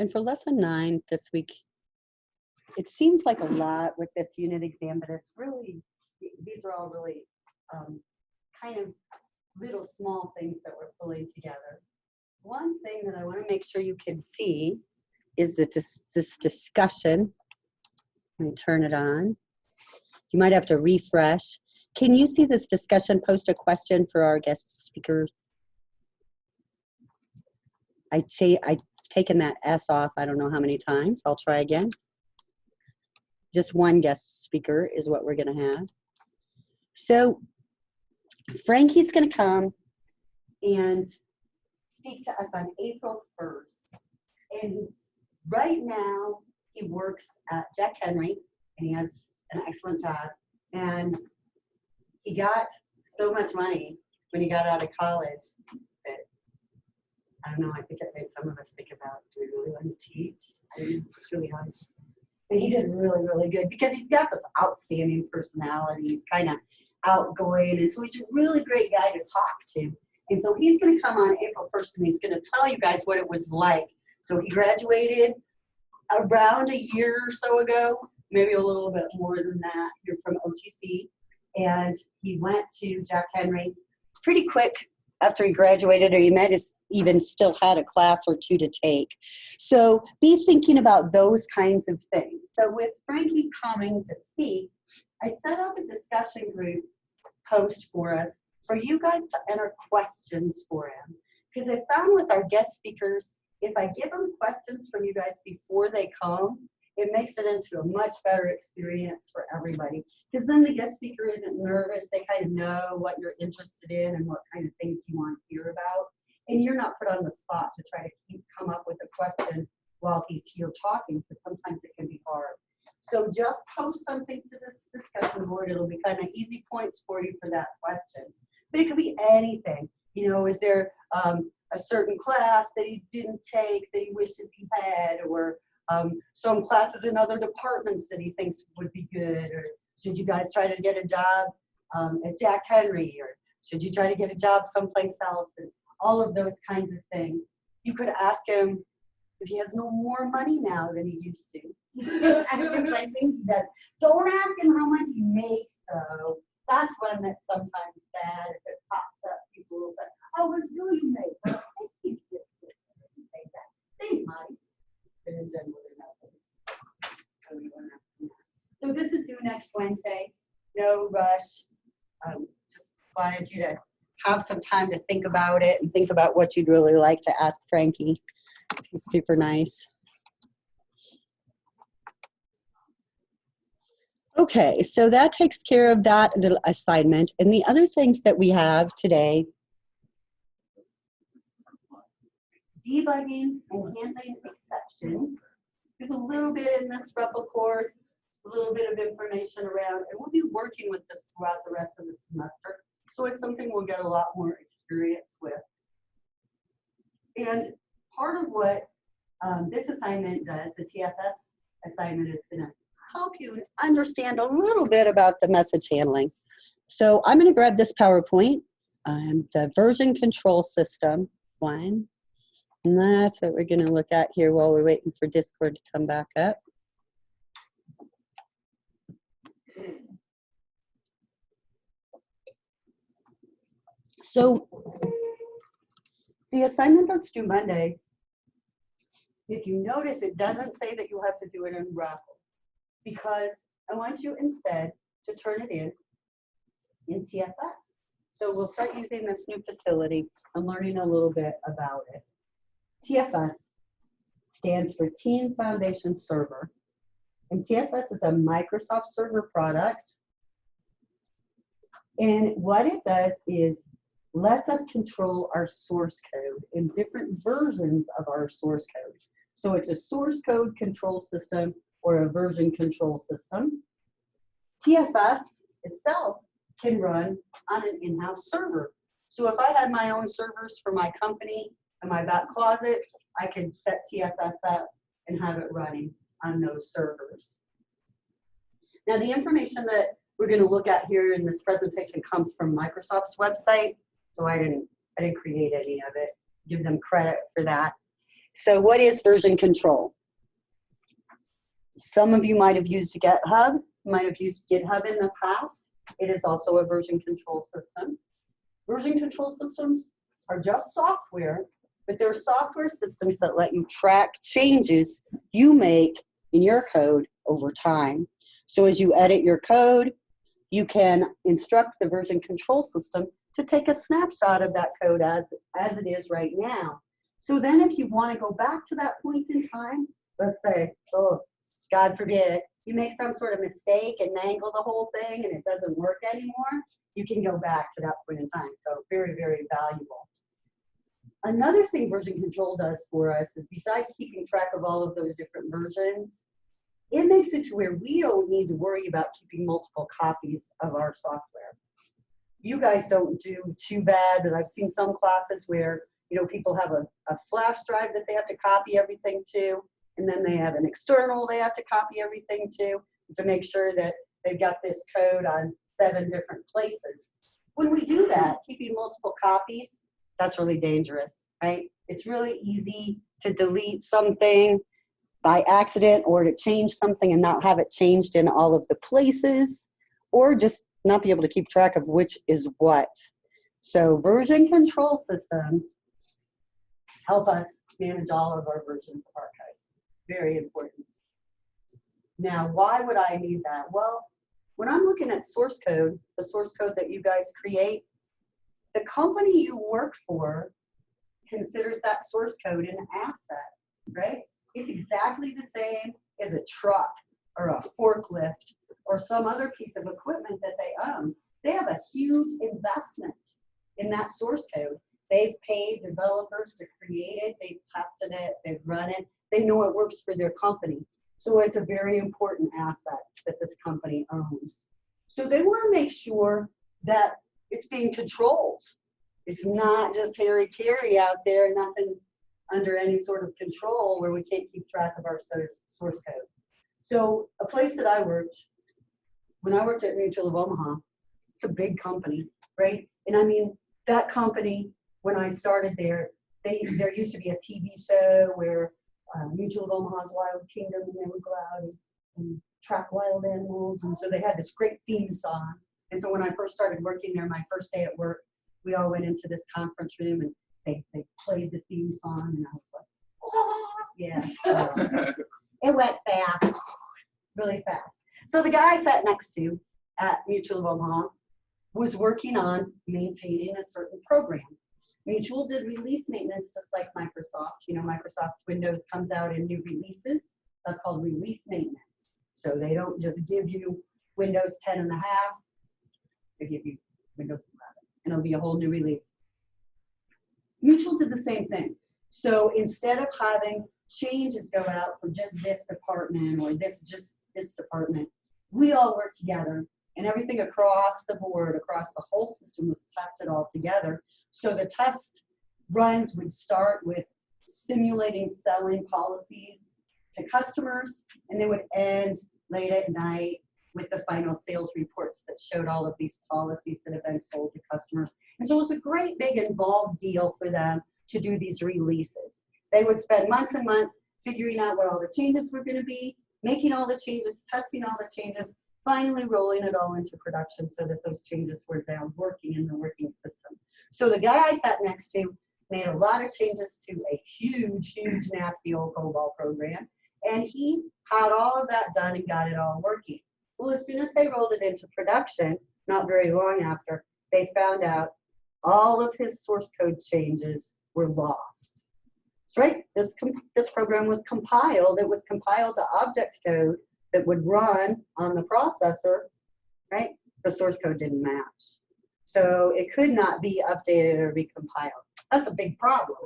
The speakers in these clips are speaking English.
And for lesson 9 this week, it seems like a lot with this unit exam, but it's really, these are all really kind of little small things that we're pulling together. One thing that I want to make sure you can see is that this discussion. Let me turn it on. You might have to refresh. Can you see this discussion post a question for our guest speakers? I've taken that S off I don't know how many times. I'll try again. Just one guest speaker is what we're going to have. So Frankie's going to come and speak to us on April 1st. And right now he works at Jack Henry and he has an excellent job. And he got so much money when he got out of college that, I don't know, I think it made some of us think about, do we really want to teach? I mean, it's really hard. And he did really, really good because he's got this outstanding personality. He's kind of outgoing, and so he's a really great guy to talk to. And so he's going to come on April 1st, and he's going to tell you guys what it was like. So he graduated around a year or so ago, maybe a little bit more than that. You're from OTC, and he went to Jack Henry pretty quick after he graduated, or he might have even still had a class or two to take. So be thinking about those kinds of things. So with Frankie coming to speak, I set up a discussion group post for us for you guys to enter questions for him. Because I found with our guest speakers, if I give them questions from you guys before they come, it makes it into a much better experience for everybody. Because then the guest speaker isn't nervous. They kind of know what you're interested in and what kind of things you want to hear about. And you're not put on the spot to try to come up with a question while he's here talking, because sometimes it can be hard. So just post something to this discussion board. It'll be kind of easy points for you for that question. But it could be anything. You know, is there a certain class that he didn't take that he wishes he had, or some classes in other departments that he thinks would be good, or should you guys try to get a job at Jack Henry, or should you try to get a job someplace else, and all of those kinds of things. You could ask him if he has no more money now than he used to. I think he does. Don't ask him how much he makes, though. That's one that's sometimes bad. If it pops up, people will say, "Oh, what do you make?" Well, I speak this. They might, but in general, they're not. So this is due next Wednesday. No rush. Just wanted you to have some time to think about it and think about what you'd really like to ask Frankie. He's super nice. Okay, so that takes care of that little assignment. And the other things that we have today, debugging and handling exceptions. There's a little bit in this REPL course, a little bit of information around, and we'll be working with this throughout the rest of the semester. So it's something we'll get a lot more experience with. And part of what this assignment does, the TFS assignment, is going to help you understand a little bit about the message handling. So I'm going to grab this PowerPoint, the version control system one, and that's what we're going to look at here while we're waiting for Discord to come back up. So the assignment that's due Monday, if you notice, it doesn't say that you'll have to do it in REPL, because I want you instead to turn it in TFS. So we'll start using this new facility and learning a little bit about it. TFS stands for Team Foundation Server, and TFS is a Microsoft Server product. And what it does is lets us control our source code in different versions of our source code. So it's a source code control system or a version control system. TFS itself can run on an in-house server. So if I had my own servers for my company in my back closet, I could set TFS up and have it running on those servers. Now the information that we're going to look at here in this presentation comes from Microsoft's website. So I didn't create any of it. Give them credit for that. So what is version control? Some of you might have used GitHub, might have used GitHub in the past. It is also a version control system. Version control systems are just software, but they're software systems that let you track changes you make in your code over time. So as you edit your code, you can instruct the version control system to take a snapshot of that code as it is right now. So then if you want to go back to that point in time, let's say, oh, God forbid, you make some sort of mistake and mangle the whole thing and it doesn't work anymore, you can go back to that point in time. So very, very valuable. Another thing version control does for us is, besides keeping track of all of those different versions, it makes it to where we don't need to worry about keeping multiple copies of our software. You guys don't do too bad, but I've seen some classes where, you know, people have a flash drive that they have to copy everything to, and then they have an external they have to copy everything to make sure that they've got this code on 7 different places. When we do that, keeping multiple copies, that's really dangerous, right? It's really easy to delete something by accident or to change something and not have it changed in all of the places, or just not be able to keep track of which is what. So version control systems help us manage all of our versions of our code. Very important. Now, why would I need that? Well, when I'm looking at source code, the source code that you guys create, the company you work for considers that source code an asset, right? It's exactly the same as a truck or a forklift or some other piece of equipment that they own. They have a huge investment in that source code. They've paid developers to create it, they've tested it, they've run it, they know it works for their company. So it's a very important asset that this company owns. So they want to make sure that it's being controlled. It's not just hairy-carry out there, nothing under any sort of control where we can't keep track of our source code. So a place that I worked, when I worked at Mutual of Omaha, it's a big company, right? And I mean, that company, when I started there, there used to be a TV show where Mutual of Omaha's Wild Kingdom, and they would go out and track wild animals. And so they had this great theme song. And so when I first started working there, my first day at work, we all went into this conference room and they played the theme song. And I was like, oh, yeah. It went fast, really fast. So the guy I sat next to at Mutual of Omaha was working on maintaining a certain program. Mutual did release maintenance just like Microsoft. You know, Microsoft Windows comes out in new releases. That's called release maintenance. So they don't just give you Windows 10 and a half. They give you Windows 11, and it'll be a whole new release. Mutual did the same thing. So instead of having changes go out for just this department or just this department, we all worked together, and everything across the board, across the whole system was tested all together. So the test runs would start with simulating selling policies to customers, and they would end late at night with the final sales reports that showed all of these policies that have been sold to customers. And so it was a great big involved deal for them to do these releases. They would spend months and months figuring out what all the changes were going to be, making all the changes, testing all the changes, finally rolling it all into production so that those changes were now working in the working system. So the guy I sat next to made a lot of changes to a huge, huge, nasty old COBOL program, and he had all of that done and got it all working. Well, as soon as they rolled it into production, not very long after, they found out all of his source code changes were lost. So, right, this program was compiled. It was compiled to object code that would run on the processor, right? The source code didn't match. So it could not be updated or recompiled. That's a big problem.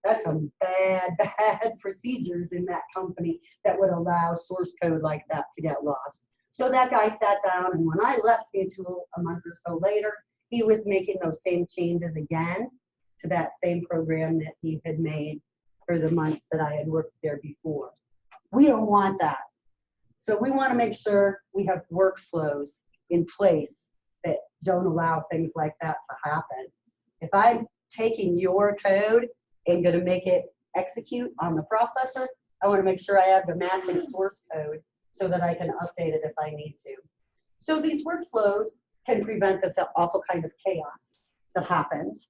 That's some bad, bad procedures in that company that would allow source code like that to get lost. So that guy sat down, and when I left Mutual a month or so later, he was making those same changes again to that same program that he had made for the months that I had worked there before. We don't want that. So we want to make sure we have workflows in place that don't allow things like that to happen. If I'm taking your code and going to make it execute on the processor, I want to make sure I have the matching source code so that I can update it if I need to. So these workflows can prevent this awful kind of chaos that happens.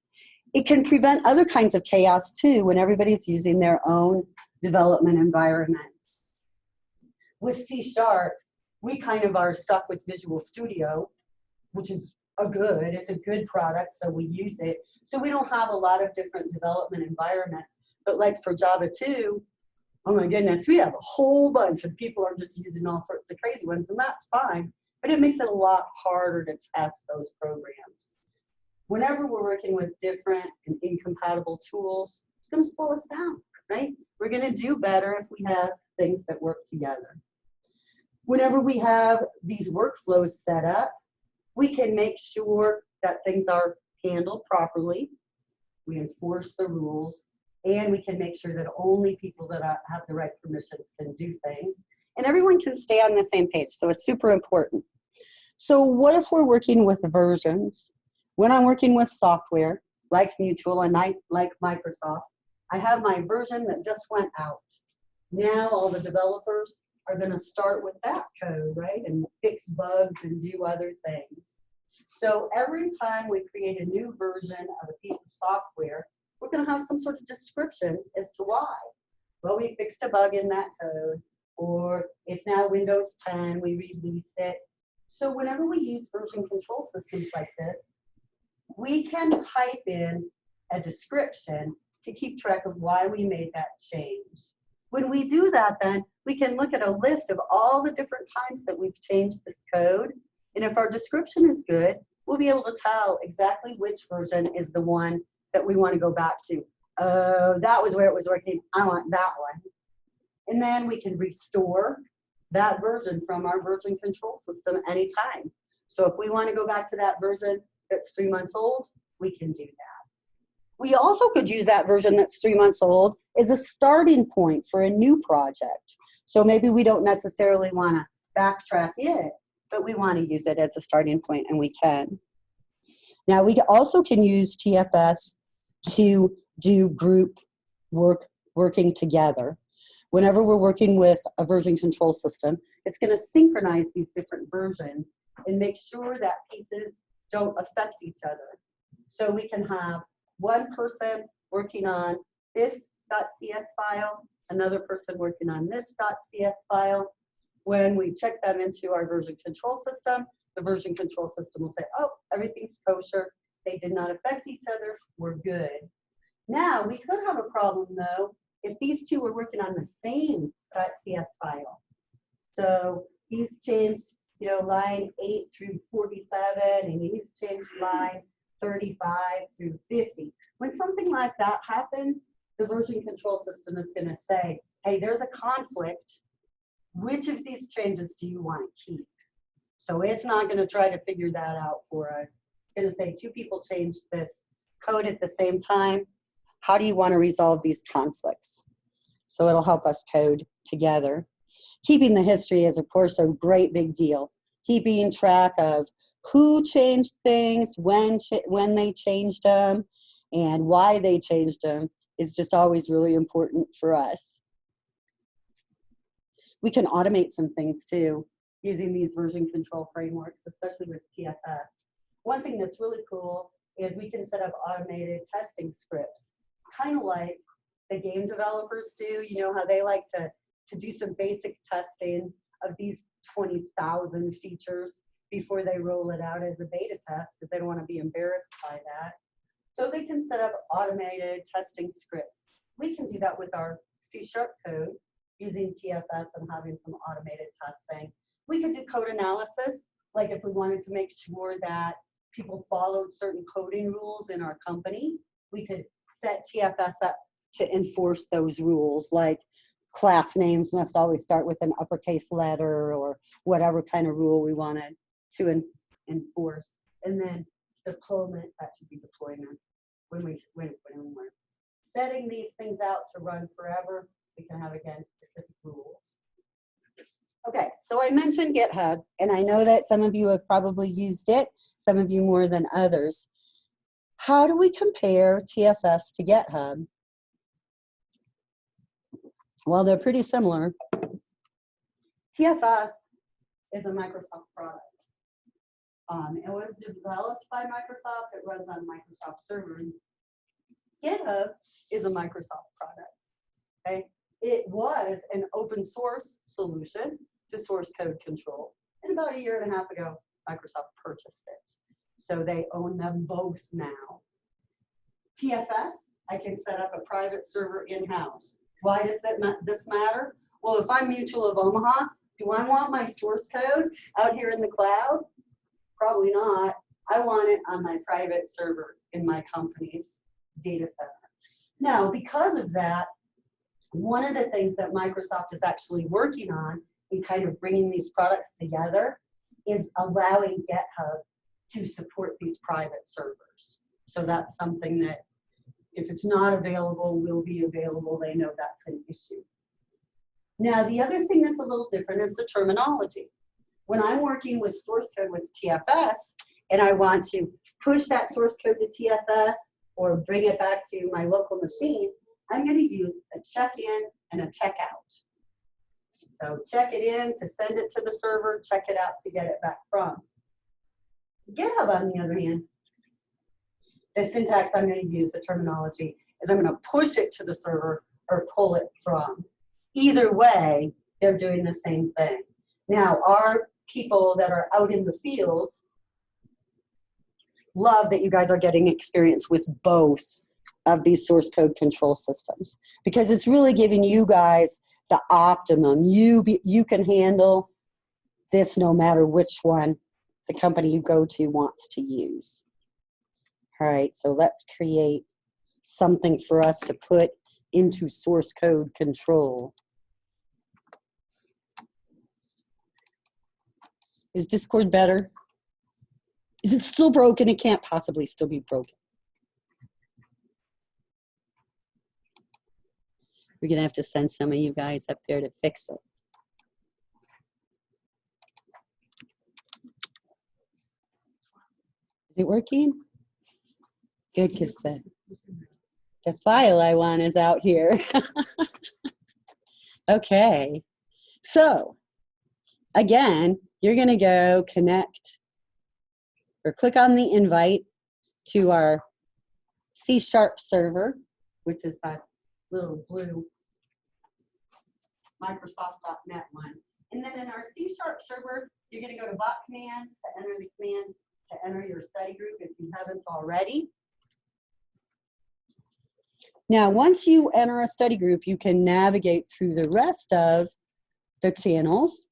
It can prevent other kinds of chaos too when everybody's using their own development environment. With C#, we kind of are stuck with Visual Studio, which is it's a good product, so we use it. So we don't have a lot of different development environments. But like for Java 2, oh my goodness, we have a whole bunch of people are just using all sorts of crazy ones, and that's fine. But it makes it a lot harder to test those programs. Whenever we're working with different and incompatible tools, it's going to slow us down, right? We're going to do better if we have things that work together. Whenever we have these workflows set up, we can make sure that things are handled properly. We enforce the rules, and we can make sure that only people that have the right permissions can do things. And everyone can stay on the same page, so it's super important. So what if we're working with versions? When I'm working with software, like Mutual and like Microsoft, I have my version that just went out. Now all the developers are going to start with that code, right? And fix bugs and do other things. So every time we create a new version of a piece of software, we're going to have some sort of description as to why. Well, we fixed a bug in that code, or it's now Windows 10, we released it. So whenever we use version control systems like this, we can type in a description to keep track of why we made that change. When we do that, then we can look at a list of all the different times that we've changed this code. And if our description is good, we'll be able to tell exactly which version is the one that we want to go back to. Oh, that was where it was working. I want that one. And then we can restore that version from our version control system anytime. So if we want to go back to that version that's 3 months old, we can do that. We also could use that version that's 3 months old as a starting point for a new project. So maybe we don't necessarily want to backtrack it, but we want to use it as a starting point, and we can. Now, we also can use TFS to do group working together. Whenever we're working with a version control system, it's going to synchronize these different versions and make sure that pieces don't affect each other. So we can have one person working on this .cs file, another person working on this .cs file. When we check them into our version control system, the version control system will say, oh, everything's kosher. They did not affect each other. We're good. Now, we could have a problem, though, if these two were working on the same .cs file. So he's changed, line 8 through 47, and he's changed line 35 through 50. When something like that happens, the version control system is going to say, hey, there's a conflict. Which of these changes do you want to keep? So it's not going to try to figure that out for us. It's going to say 2 people changed this code at the same time. How do you want to resolve these conflicts? So it'll help us code together. Keeping the history is, of course, a great big deal. Keeping track of who changed things, when they changed them, and why they changed them is just always really important for us. We can automate some things too using these version control frameworks, especially with TFS. One thing that's really cool is we can set up automated testing scripts, kind of like the game developers do. You know how they like to do some basic testing of these 20,000 features before they roll it out as a beta test because they don't want to be embarrassed by that. So they can set up automated testing scripts. We can do that with our C# code using TFS and having some automated testing. We could do code analysis, like if we wanted to make sure that people followed certain coding rules in our company, we could set TFS up to enforce those rules, like class names must always start with an uppercase letter or whatever kind of rule we wanted to enforce. And then deployment, that should be deployment. When we're setting these things out to run forever, we can have, again, specific rules. Okay, so I mentioned GitHub, and I know that some of you have probably used it, some of you more than others. How do we compare TFS to GitHub? While they're pretty similar, TFS is a Microsoft product. It was developed by Microsoft. It runs on Microsoft Server. GitHub is a Microsoft product. Okay, it was an open source solution to source code control. And about a year and a half ago, Microsoft purchased it. So they own them both now. TFS, I can set up a private server in-house. Why does this matter? Well, if I'm Mutual of Omaha, do I want my source code out here in the cloud? Probably not. I want it on my private server in my company's data center. Now, because of that, one of the things that Microsoft is actually working on in kind of bringing these products together is allowing GitHub to support these private servers. So that's something that if it's not available, will be available. They know that's an issue. Now, the other thing that's a little different is the terminology. When I'm working with source code with TFS and I want to push that source code to TFS or bring it back to my local machine, I'm going to use a check-in and a check-out. So check it in to send it to the server, check it out to get it back from. GitHub, on the other hand, the syntax I'm going to use, the terminology, is I'm going to push it to the server or pull it from. Either way, they're doing the same thing. Now, our people that are out in the field love that you guys are getting experience with both of these source code control systems, because it's really giving you guys the optimum. You can handle this no matter which one the company you go to wants to use. All right, so let's create something for us to put into source code control. Is Discord better? Is it still broken? It can't possibly still be broken. We're gonna have to send some of you guys up there to fix it. Is it working? Good, because the file I want is out here. Okay, so again, you're gonna go connect or click on the invite to our C# server, which is that little blue Microsoft.net one. And then in our C# server, you're going to go to bot commands to enter the commands to enter your study group if you haven't already. Now, once you enter a study group, you can navigate through the rest of the channels.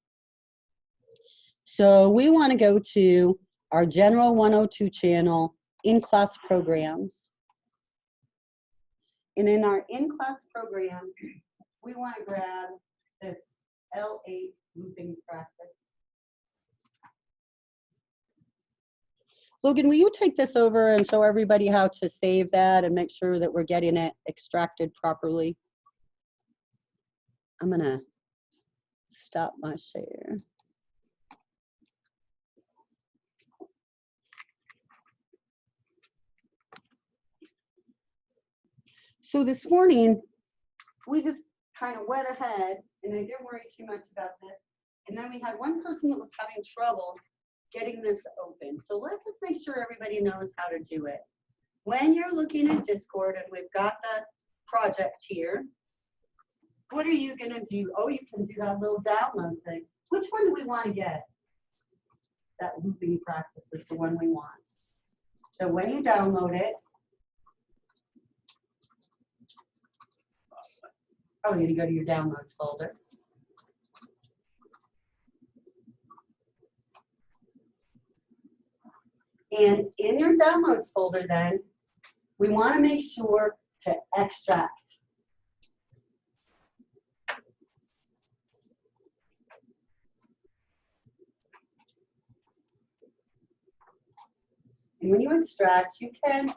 So we want to go to our General 102 channel, in-class programs. And in our in-class programs, we want to grab this L8 looping practice. Logan, will you take this over and show everybody how to save that and make sure that we're getting it extracted properly? I'm gonna stop my share. So this morning, we just kind of went ahead, and I didn't worry too much about this. And then we had one person that was having trouble getting this open. So let's just make sure everybody knows how to do it. When you're looking at Discord, and we've got the project here, what are you going to do? Oh, you can do that little download thing. Which one do we want to get? That looping practice is the one we want. So when you download it, oh, you're going to go to your downloads folder. And in your downloads folder, then, we want to make sure to extract. And when you extract, you can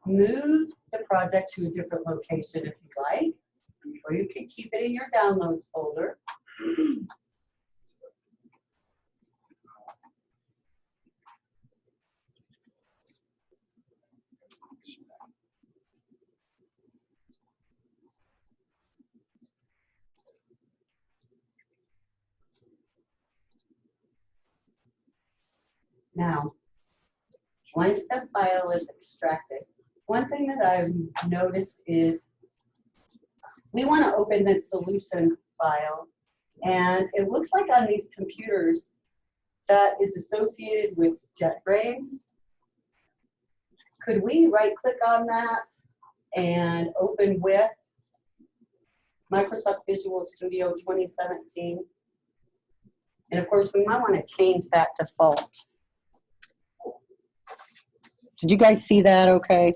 move the project to a different location if you like, or you can keep it in your downloads folder. Now, once the file is extracted, one thing that I've noticed is we want to open this solution file, and it looks like on these computers that is associated with JetBrains. Could we right-click on that and open with Microsoft Visual Studio 2017? And of course, we might want to change that default. Did you guys see that okay?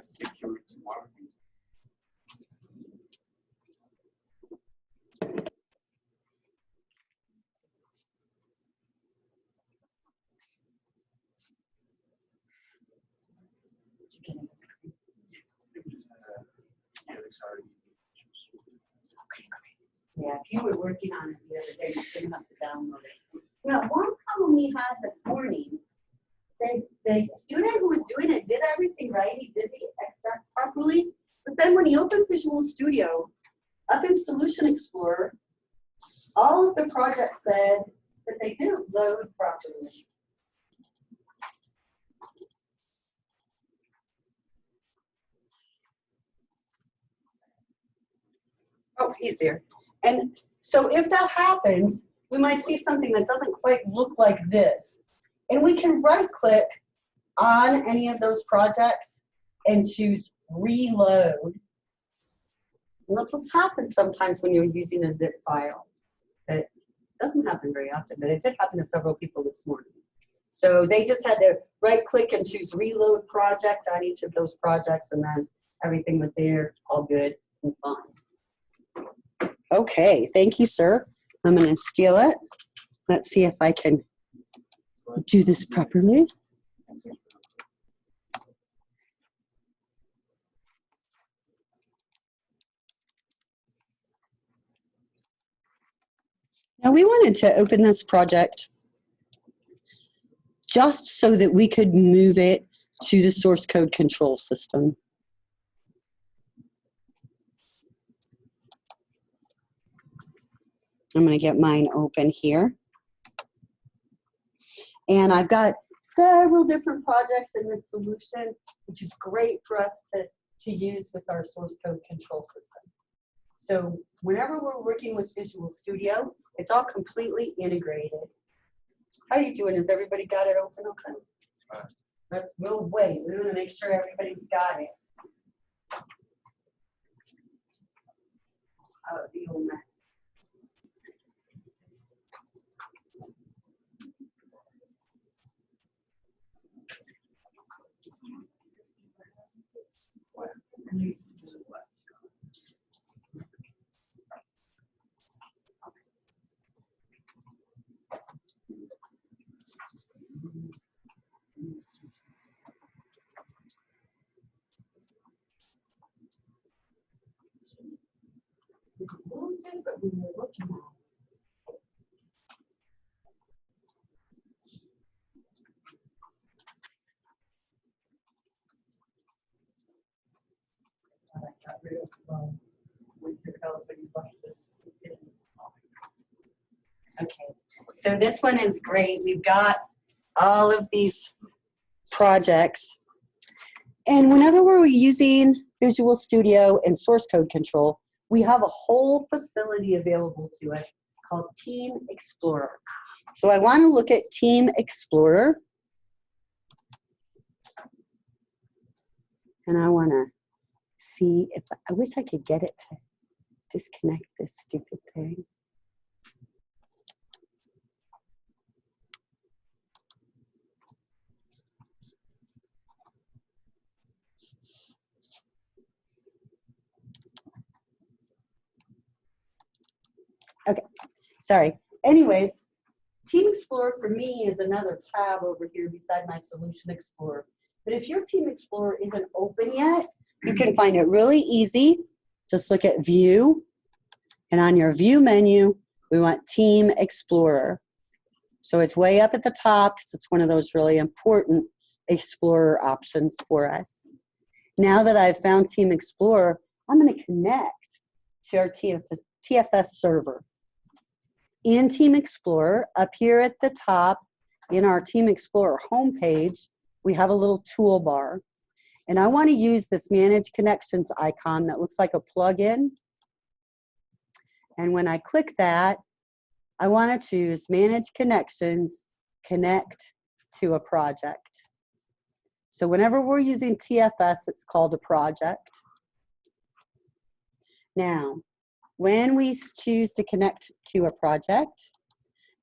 Security marketing. Yeah, if you were working on it the other day, you didn't have to download it. Now, one problem we had this morning, the student who was doing it did everything right. He did the extract properly. But then when he opened Visual Studio, up in Solution Explorer, all of the projects said that they didn't load properly. Oh, he's there. And so if that happens, we might see something that doesn't quite look like this. And we can right-click on any of those projects and choose Reload. And that's what happens sometimes when you're using a zip file. It doesn't happen very often, but it did happen to several people this morning. So they just had to right-click and choose Reload Project on each of those projects, and then everything was there, all good and fine. Okay, thank you, sir. I'm going to steal it. Let's see if I can do this properly. Now we wanted to open this project just so that we could move it to the source code control system. I'm going to get mine open here. And I've got several different projects in this solution, which is great for us to use with our source code control system. So whenever we're working with Visual Studio, it's all completely integrated. How are you doing? Has everybody got it open okay? We'll wait. We want to make sure everybody's got it. Oh, the old man. It's a little different when you're looking at it. I got rid of with developing this. Okay, so this one is great. We've got all of these projects. And whenever we're using Visual Studio and source code control, we have a whole facility available to us called Team Explorer. So I want to look at Team Explorer. And I want to see if, I wish I could get it to disconnect this stupid thing. Okay, sorry. Anyways, Team Explorer for me is another tab over here beside my Solution Explorer. But if your Team Explorer isn't open yet, you can find it really easy. Just look at View, and on your View menu, we want Team Explorer. So it's way up at the top because it's one of those really important Explorer options for us. Now that I've found Team Explorer, I'm going to connect to our TFS Server. in Team Explorer, up here at the top in our Team Explorer homepage, we have a little toolbar. And I want to use this Manage Connections icon that looks like a plugin. And when I click that, I want to choose Manage Connections, Connect to a Project. So whenever we're using TFS, it's called a project. Now, when we choose to connect to a project,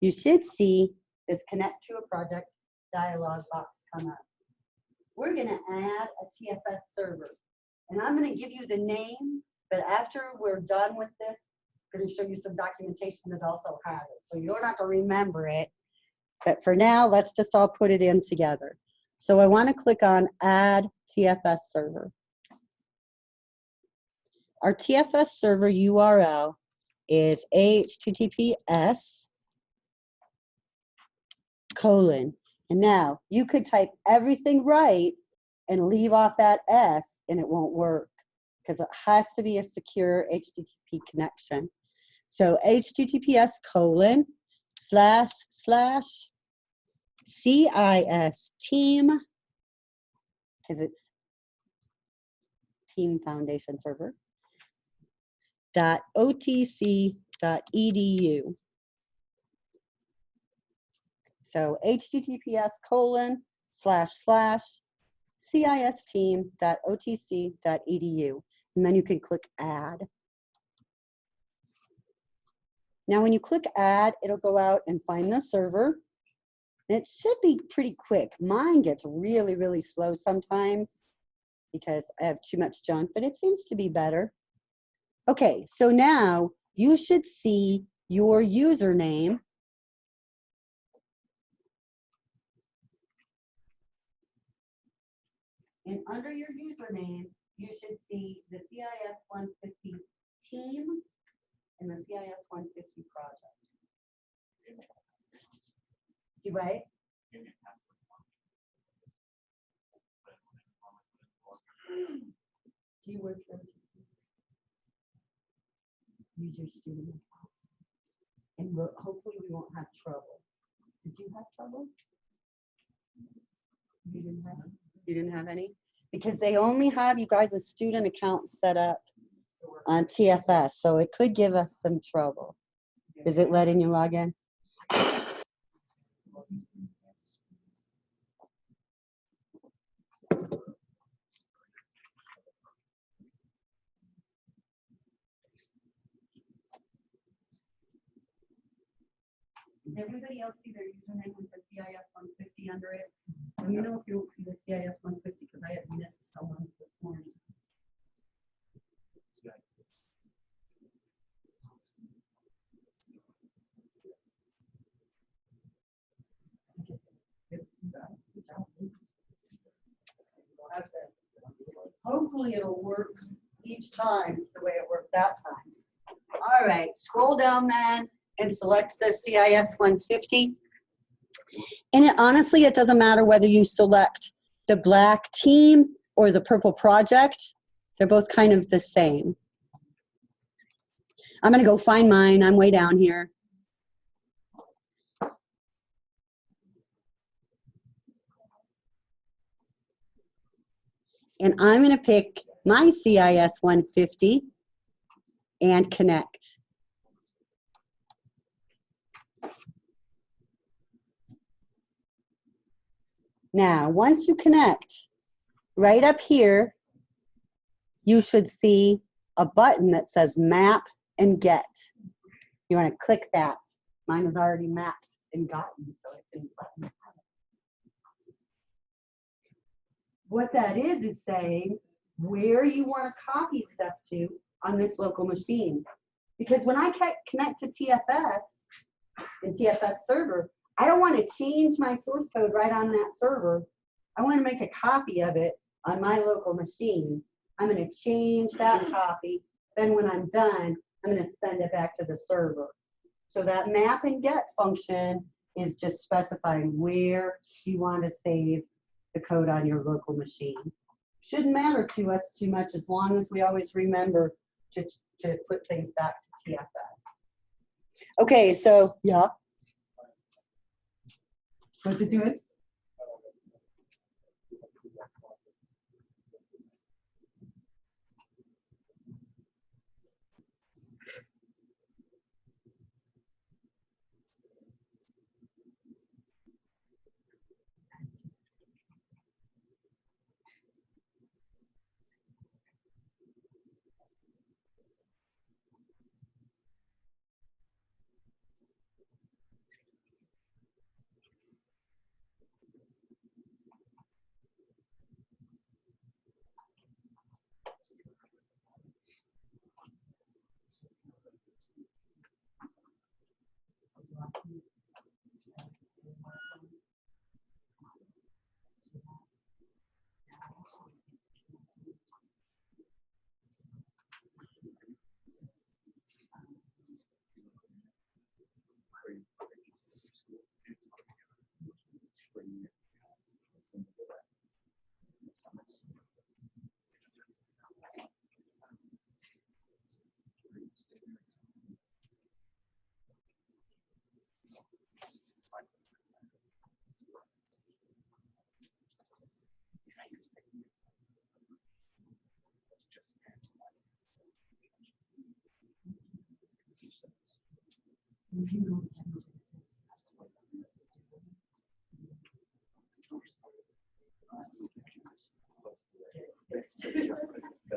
you should see this Connect to a Project dialog box come up. We're going to add a TFS server. And I'm going to give you the name, but after we're done with this, I'm going to show you some documentation that also has it. So you don't have to remember it. But for now, let's just all put it in together. So I want to click on Add TFS Server. Our TFS server URL is https:// and now you could type everything right and leave off that S and it won't work because it has to be a secure HTTP connection. So https:// CIS team, because it's Team Foundation Server, .otc.edu. So https://cisteam.otc.edu, and then you can click Add. Now when you click Add, it'll go out and find the server. And it should be pretty quick. Mine gets really, really slow sometimes because I have too much junk, but it seems to be better. Okay, so now you should see your username. And under your username, you should see the CIS150 team and the CIS150 project. Do I? Do you work for use your student account? And hopefully we won't have trouble. Did you have trouble? You didn't have any? You didn't have any? Because they only have you guys a student account set up on TFS, so it could give us some trouble. Is it letting you log in? Does everybody else see their username with the CIS150 under it? Let me know if you don't see the CIS150 because I had missed someone's this morning. Hopefully it'll work each time the way it worked that time. All right, scroll down then and select the CIS150. And honestly, it doesn't matter whether you select the black team or the purple project. They're both kind of the same. I'm going to go find mine. I'm way down here. And I'm going to pick my CIS150 and connect. Now, once you connect, right up here, you should see a button that says Map and Get. You want to click that. Mine is already mapped and gotten, so it didn't let me have it. What that is saying where you want to copy stuff to on this local machine. Because when I connect to TFS and TFS server, I don't want to change my source code right on that server. I want to make a copy of it on my local machine. I'm going to change that copy. Then when I'm done, I'm going to send it back to the server. So that map and get function is just specifying where you want to save the code on your local machine. Shouldn't matter to us too much as long as we always remember to put things back to TFS. Okay, so, yeah. What's it doing?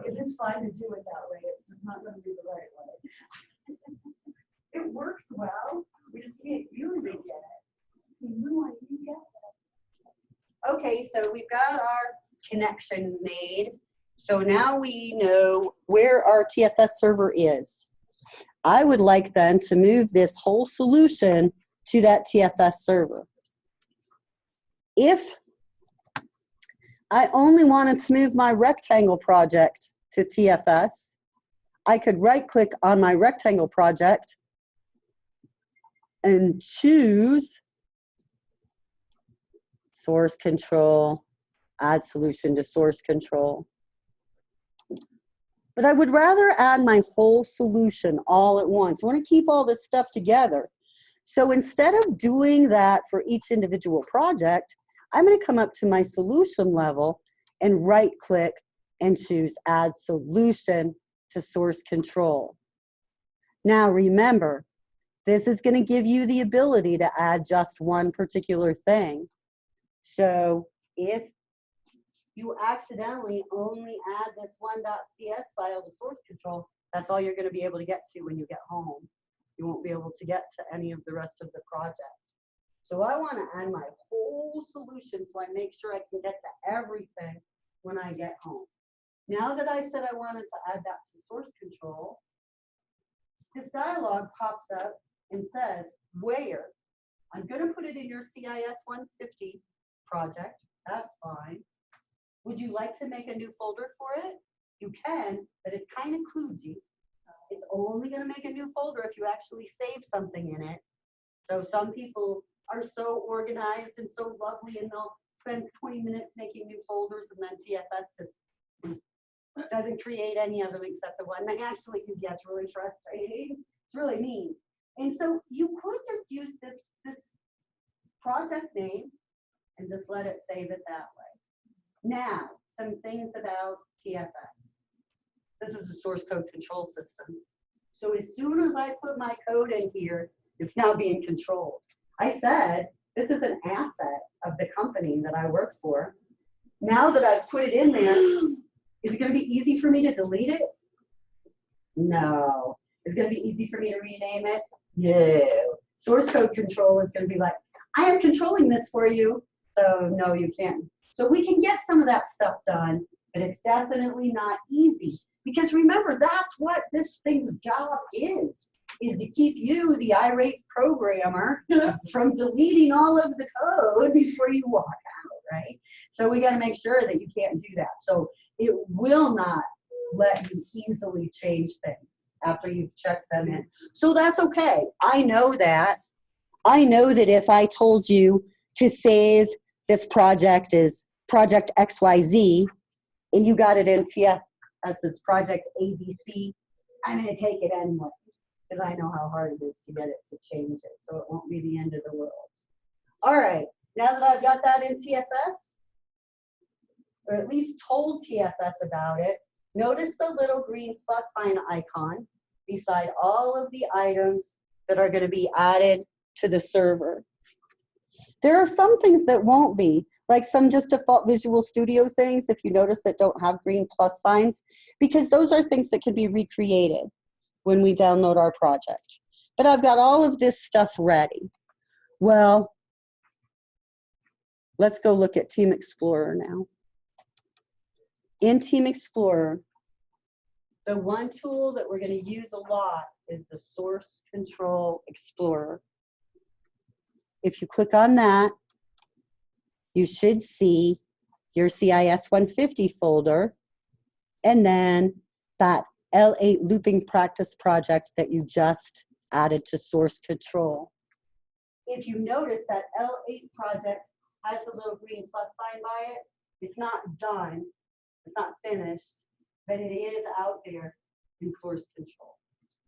It's fine to do it that way. It's just not going to be the right way. It works well. We just can't use it yet. Okay, so we've got our connection made. So now we know where our TFS server is. I would like then to move this whole solution to that TFS server. If I only wanted to move my rectangle project to TFS, I could right-click on my rectangle project and choose source control, add solution to source control. But I would rather add my whole solution all at once. I want to keep all this stuff together. So instead of doing that for each individual project, I'm going to come up to my solution level and right-click and choose Add Solution to Source Control. Now remember, this is going to give you the ability to add just one particular thing. So if you accidentally only add this one.cs file to source control, that's all you're going to be able to get to when you get home. You won't be able to get to any of the rest of the project. So I want to add my whole solution so I make sure I can get to everything when I get home. Now that I said I wanted to add that to source control, this dialog pops up and says, where? I'm going to put it in your CIS150 project. That's fine. Would you like to make a new folder for it? You can, but it's kind of kludgy. It's only going to make a new folder if you actually save something in it. So some people are so organized and so lovely, and they'll spend 20 minutes making new folders, and then TFS just doesn't create any of them except the one they actually use. Yeah, it's really frustrating. It's really mean. And so you could just use this project name and just let it save it that way. Now, some things about TFS. This is a source code control system. So as soon as I put my code in here, it's now being controlled. I said, this is an asset of the company that I work for. Now that I've put it in there, is it going to be easy for me to delete it? No. Is it going to be easy for me to rename it? No. Source code control is going to be like, I am controlling this for you. So no, you can't. So we can get some of that stuff done, but it's definitely not easy. Because remember, that's what this thing's job is to keep you, the irate programmer, from deleting all of the code before you walk out, right? So we got to make sure that you can't do that. So it will not let you easily change things after you've checked them in. So that's okay. I know that. I know that if I told you to save this project as project XYZ, and you got it in TFS as project ABC, I'm going to take it anyway. because I know how hard it is to get it to change it. So it won't be the end of the world. All right, now that I've got that in TFS, or at least told TFS about it, notice the little green plus sign icon beside all of the items that are going to be added to the server. There are some things that won't be, like some just default Visual Studio things, if you notice, that don't have green plus signs, because those are things that can be recreated when we download our project. But I've got all of this stuff ready. Well, let's go look at Team Explorer now. In Team Explorer, the one tool that we're going to use a lot is the Source Control Explorer. If you click on that, you should see your CIS150 folder and then that L8 looping practice project that you just added to Source Control. If you notice, that L8 project has the little green plus sign by it. It's not done, it's not finished, but it is out there in Source Control.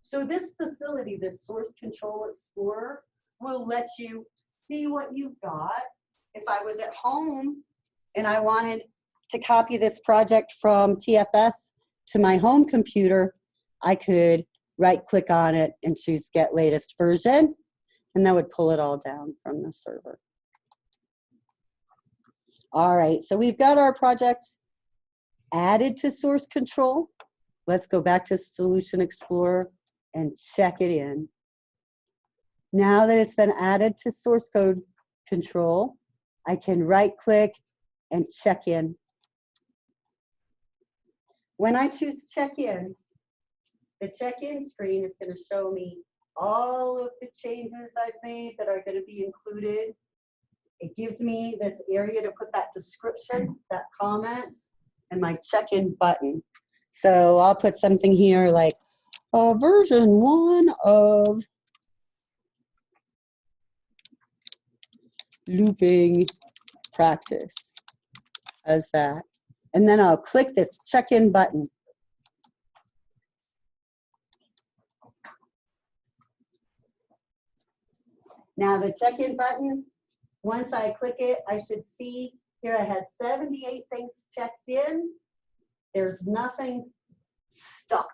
So this facility, this Source Control Explorer, will let you see what you've got. If I was at home and I wanted to copy this project from TFS to my home computer, I could right-click on it and choose Get Latest Version, and that would pull it all down from the server. All right, so we've got our project added to Source Control. Let's go back to Solution Explorer and check it in. Now that it's been added to Source Code Control, I can right-click and check in. When I choose check in, the check-in screen is going to show me all of the changes I've made that are going to be included. It gives me this area to put that description, that comment, and my check-in button. So I'll put something here like version 1 of looping practice, as that. And then I'll click this check-in button. Now the check-in button, once I click it, I should see here I had 78 things checked in. There's nothing stuck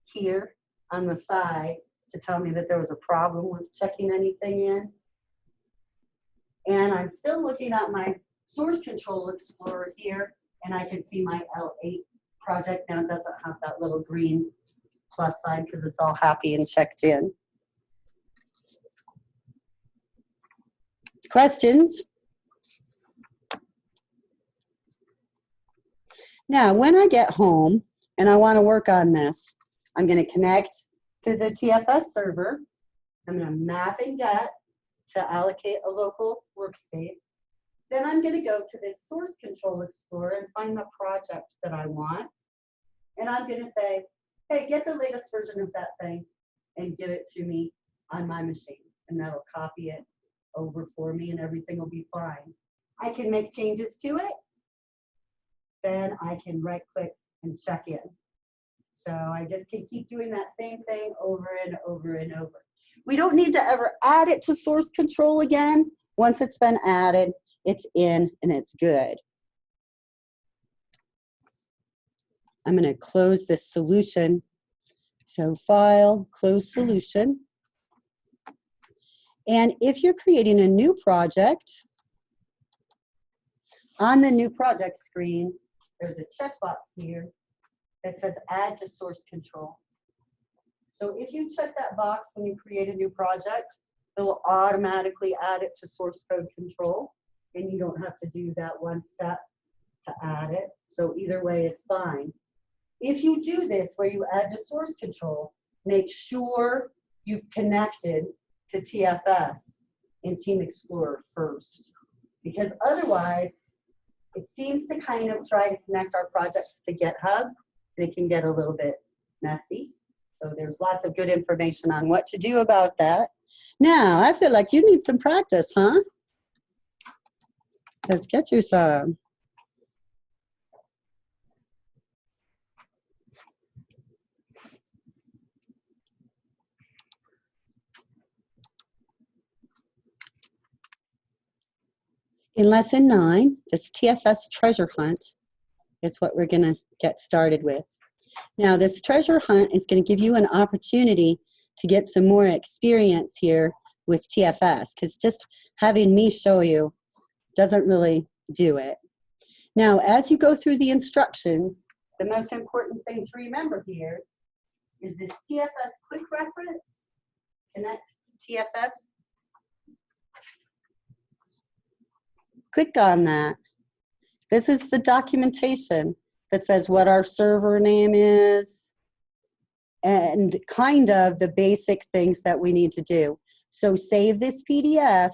here on the side to tell me that there was a problem with checking anything in. And I'm still looking at my Source Control Explorer here, and I can see my L8 project now doesn't have that little green plus sign because it's all happy and checked in. Questions? Now, when I get home and I want to work on this, I'm going to connect to the TFS server. I'm going to map and get to allocate a local workspace. Then I'm going to go to this Source Control Explorer and find the project that I want. And I'm going to say, hey, get the latest version of that thing and give it to me on my machine. And that'll copy it over for me and everything will be fine. I can make changes to it. Then I can right click and check in. So I just can keep doing that same thing over and over and over. We don't need to ever add it to Source Control again. Once it's been added, it's in and it's good. I'm going to close this solution. So File, Close Solution. And if you're creating a new project, on the new project screen, there's a checkbox here that says Add to Source Control. So if you check that box when you create a new project, it will automatically add it to Source Code Control, and you don't have to do that one step to add it. So either way is fine. If you do this where you add to Source Control, make sure you've connected to TFS in Team Explorer first, because otherwise it seems to kind of try to connect our projects to GitHub, and it can get a little bit messy. So there's lots of good information on what to do about that. Now, I feel like you need some practice, huh? Let's get you some. In lesson 9, this TFS treasure hunt is what we're going to get started with. Now, this treasure hunt is going to give you an opportunity to get some more experience here with TFS, because just having me show you doesn't really do it. Now, as you go through the instructions, the most important thing to remember here is this TFS quick reference, connect to TFS. Click on that. This is the documentation that says what our server name is and kind of the basic things that we need to do. So save this PDF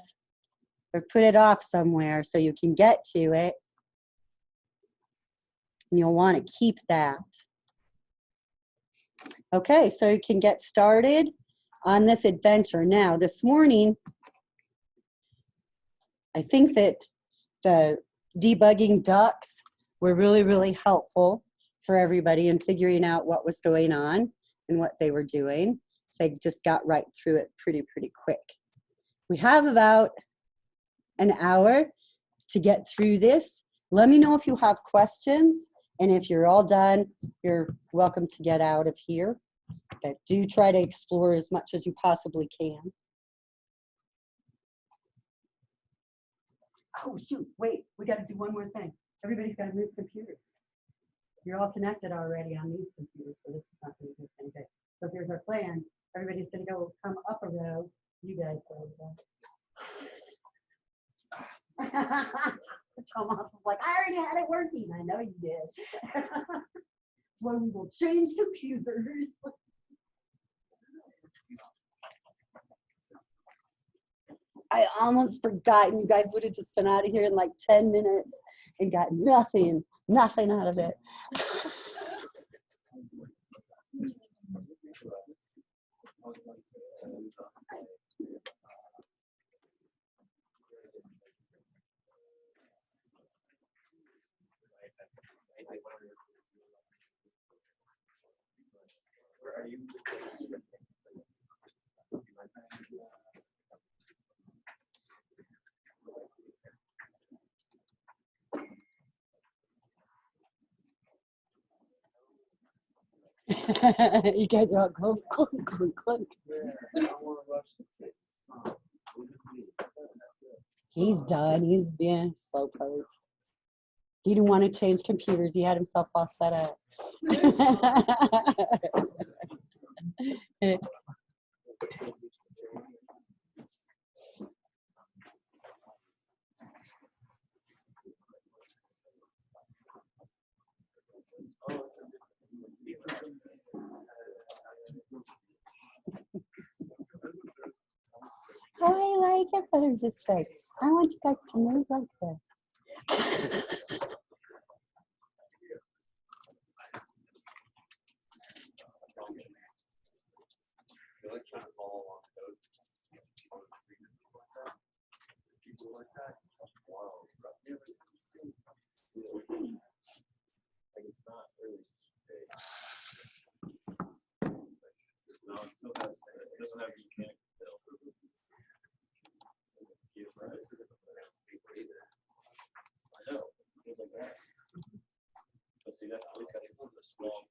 or put it off somewhere so you can get to it. And you'll want to keep that. Okay, so you can get started on this adventure. Now, this morning, I think that the debugging ducks were really, really helpful for everybody in figuring out what was going on and what they were doing. So they just got right through it pretty quick. We have about an hour to get through this. Let me know if you have questions, and if you're all done, you're welcome to get out of here. But do try to explore as much as you possibly can. Oh shoot, wait, we got to do one more thing. Everybody's got to move computers. You're all connected already on these computers, so this is not going to do anything. So here's our plan. Everybody's going to go come up a row. You guys go. Thomas was like, I already had it working. I know you did. When we will change computers. I almost forgot, and you guys would have just been out of here in like 10 minutes and got nothing out of it. Where are you? You guys are all clunk, clunk, clunk, clunk. He's done. He's been so post. He didn't want to change computers. He had himself all set up. Oh, I like it, but I'm just like, I want you guys to move like this. No, it still has, it doesn't have mechanical build. I know, it feels like that. But see, that's at least got a small